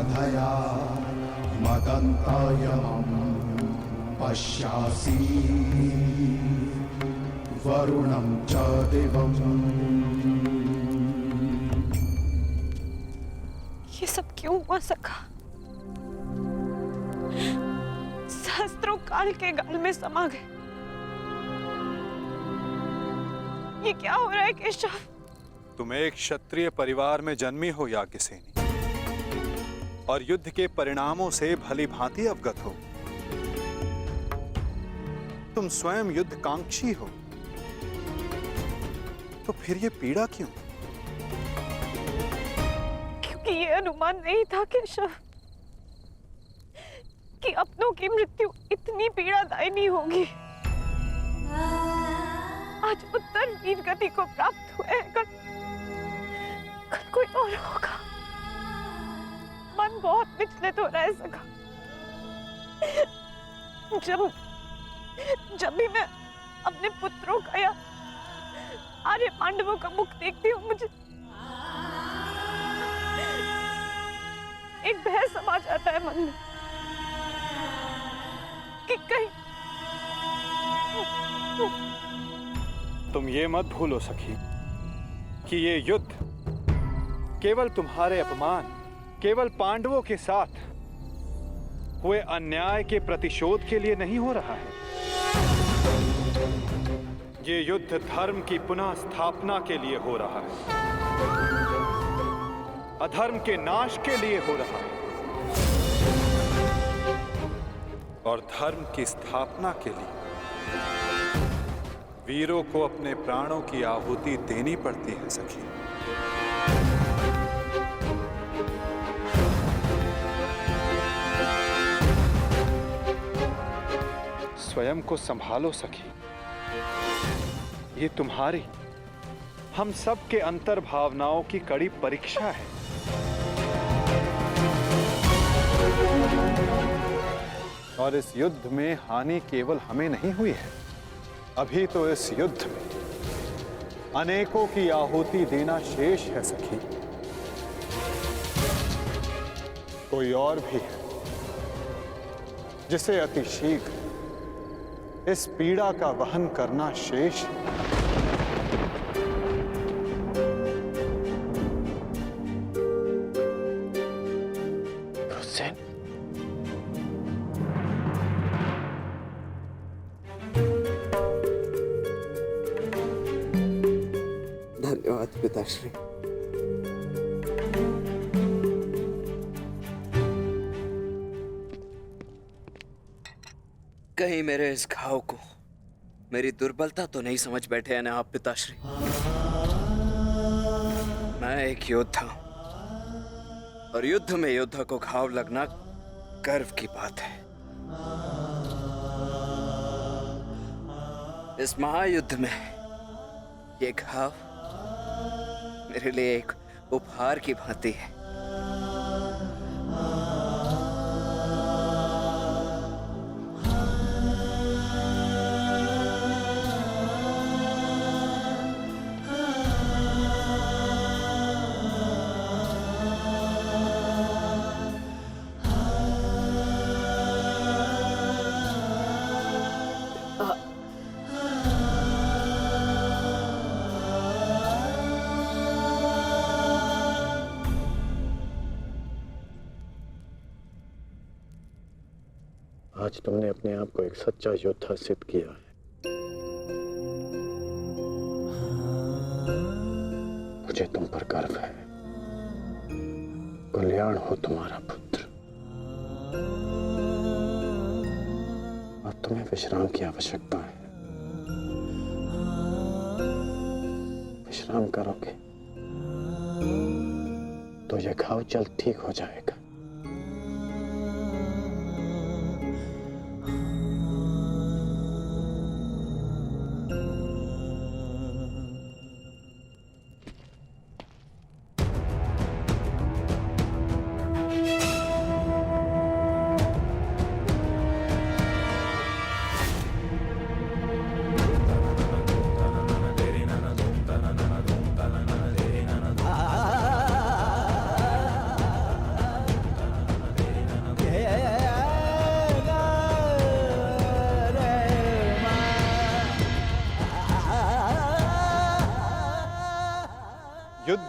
समधया मदन्तायमं पश्यासि वरुणं च दिवम्। ये सब क्यों हुआ सखा? सहस्त्रों काल के गाल में समा गए। ये क्या हो रहा है केशव? तुम एक क्षत्रिय परिवार में जन्मी हो याज्ञसेनी, और युद्ध के परिणामों से भली भांति अवगत हो। तुम स्वयं युद्धकांक्षी हो, तो फिर ये पीड़ा क्यों? क्योंकि ये अनुमान नहीं था केशव कि अपनों की मृत्यु इतनी पीड़ादायिनी होगी। आज उत्तर वीर गति को प्राप्त हुए, कल कोई और होगा। मन बहुत विचलित हो रहा है सखा। जब भी मैं अपने पुत्रों का या आर्य पांडवों का मुख देखती हूँ, मुझे एक भय समा जाता है मन में कि कहीं। तुम ये मत भूलो सखी कि ये युद्ध केवल तुम्हारे अपमान, केवल पांडवों के साथ हुए अन्याय के प्रतिशोध के लिए नहीं हो रहा है। ये युद्ध धर्म की पुनः स्थापना के लिए हो रहा है, अधर्म के नाश के लिए हो रहा है, और धर्म की स्थापना के लिए वीरों को अपने प्राणों की आहुति देनी पड़ती है सखी। स्वयं को संभालो सखी। ये तुम्हारी, हम सब के अंतर भावनाओं की कड़ी परीक्षा है। और इस युद्ध में हानि केवल हमें नहीं हुई है, अभी तो इस युद्ध में अनेकों की आहुति देना शेष है सखी। कोई और भी है जिसे अति शीघ्र इस पीड़ा का वहन करना शेष है। धन्यवाद पिताश्री। कहीं मेरे इस घाव को मेरी दुर्बलता तो नहीं समझ बैठे हैं ना आप पिताश्री? मैं एक योद्धा हूं, और युद्ध में योद्धा को घाव लगना गर्व की बात है। इस महायुद्ध में ये घाव मेरे लिए एक उपहार की भांति है। आज तुमने अपने आप को एक सच्चा योद्धा सिद्ध किया है। मुझे तुम पर गर्व है। कल्याण हो तुम्हारा पुत्र। अब तुम्हें विश्राम की आवश्यकता है। विश्राम करोगे तो यह घाव जल्द ठीक हो जाएगा।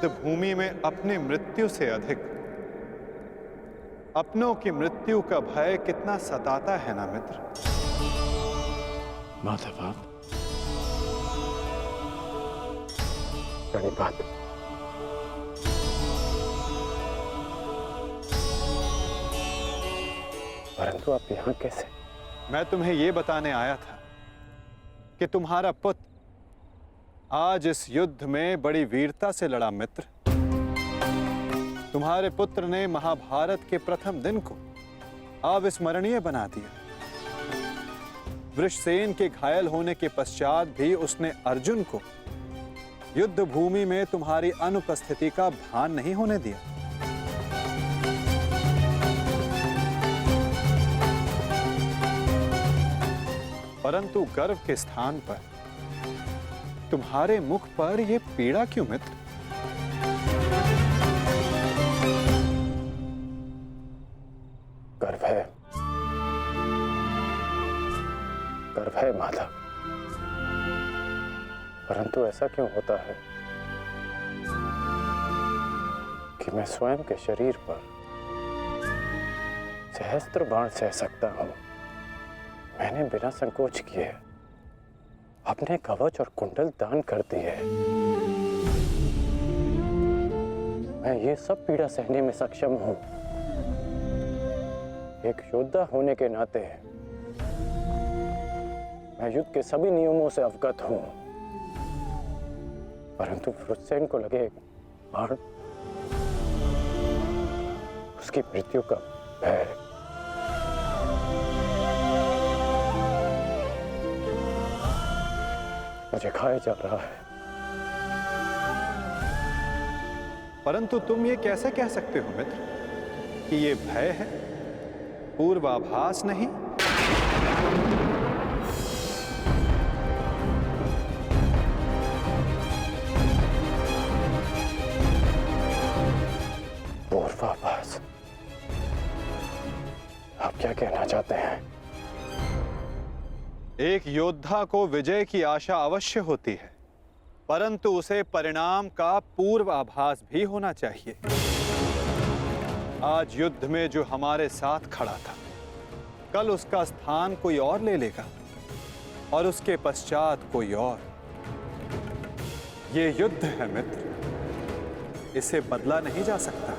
युद्ध भूमि में अपनी मृत्यु से अधिक अपनों की मृत्यु का भय कितना सताता है ना मित्र। माधव, बड़ी बात। परंतु आप यहां कैसे? मैं तुम्हें यह बताने आया था कि तुम्हारा पुत्र आज इस युद्ध में बड़ी वीरता से लड़ा मित्र। तुम्हारे पुत्र ने महाभारत के प्रथम दिन को अविस्मरणीय बना दिया। वृषसेन के घायल होने के पश्चात भी उसने अर्जुन को युद्ध भूमि में तुम्हारी अनुपस्थिति का भान नहीं होने दिया। परंतु गर्व के स्थान पर तुम्हारे मुख पर यह पीड़ा क्यों मित्र? गर्व है, गर्व है माधव, परंतु ऐसा क्यों होता है कि मैं स्वयं के शरीर पर सहस्त्र बाण सह सकता हूं। मैंने बिना संकोच किए अपने कवच और कुंडल दान कर दिए। मैं ये सब पीड़ा सहने में सक्षम हूं। एक योद्धा होने के नाते मैं युद्ध के सभी नियमों से अवगत हूं, परंतु वृषसेन को लगे बाण, उसकी मृत्यु का भय मुझे खाया जा रहा है। परंतु तुम ये कैसे कह सकते हो मित्र कि ये भय है, पूर्वाभास नहीं? पूर्वाभास? आप क्या कहना चाहते हैं? एक योद्धा को विजय की आशा अवश्य होती है, परंतु उसे परिणाम का पूर्वाभास भी होना चाहिए। आज युद्ध में जो हमारे साथ खड़ा था, कल उसका स्थान कोई और ले लेगा और उसके पश्चात कोई और। ये युद्ध है मित्र, इसे बदला नहीं जा सकता।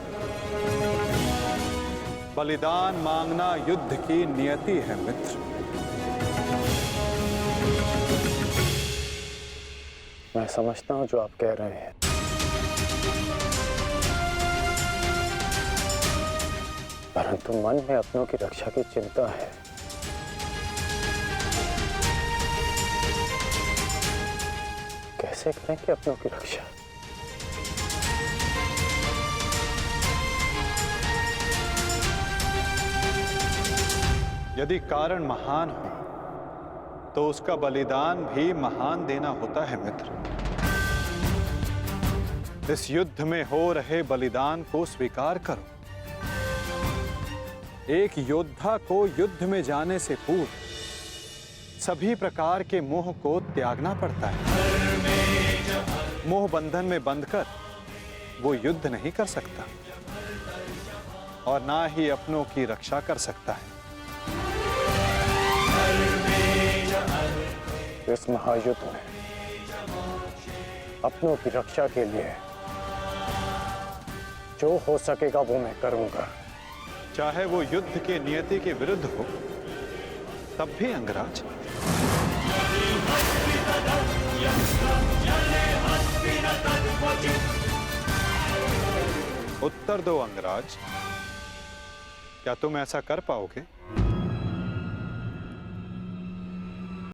बलिदान मांगना युद्ध की नियति है मित्र। मैं समझता हूं जो आप कह रहे हैं, परंतु मन में अपनों की रक्षा की चिंता है। कैसे करेंगे अपनों की रक्षा? यदि कारण महान हो तो उसका बलिदान भी महान देना होता है मित्र। इस युद्ध में हो रहे बलिदान को स्वीकार करो। एक योद्धा को युद्ध में जाने से पूर्व सभी प्रकार के मोह को त्यागना पड़ता है। मोह बंधन में बंधकर वो युद्ध नहीं कर सकता और ना ही अपनों की रक्षा कर सकता है। इस महायुद्ध में अपनों की रक्षा के लिए जो हो सकेगा वो मैं करूंगा, चाहे वो युद्ध के नियति के विरुद्ध हो तब भी अंगराज। उत्तर दो अंगराज, क्या तुम ऐसा कर पाओगे?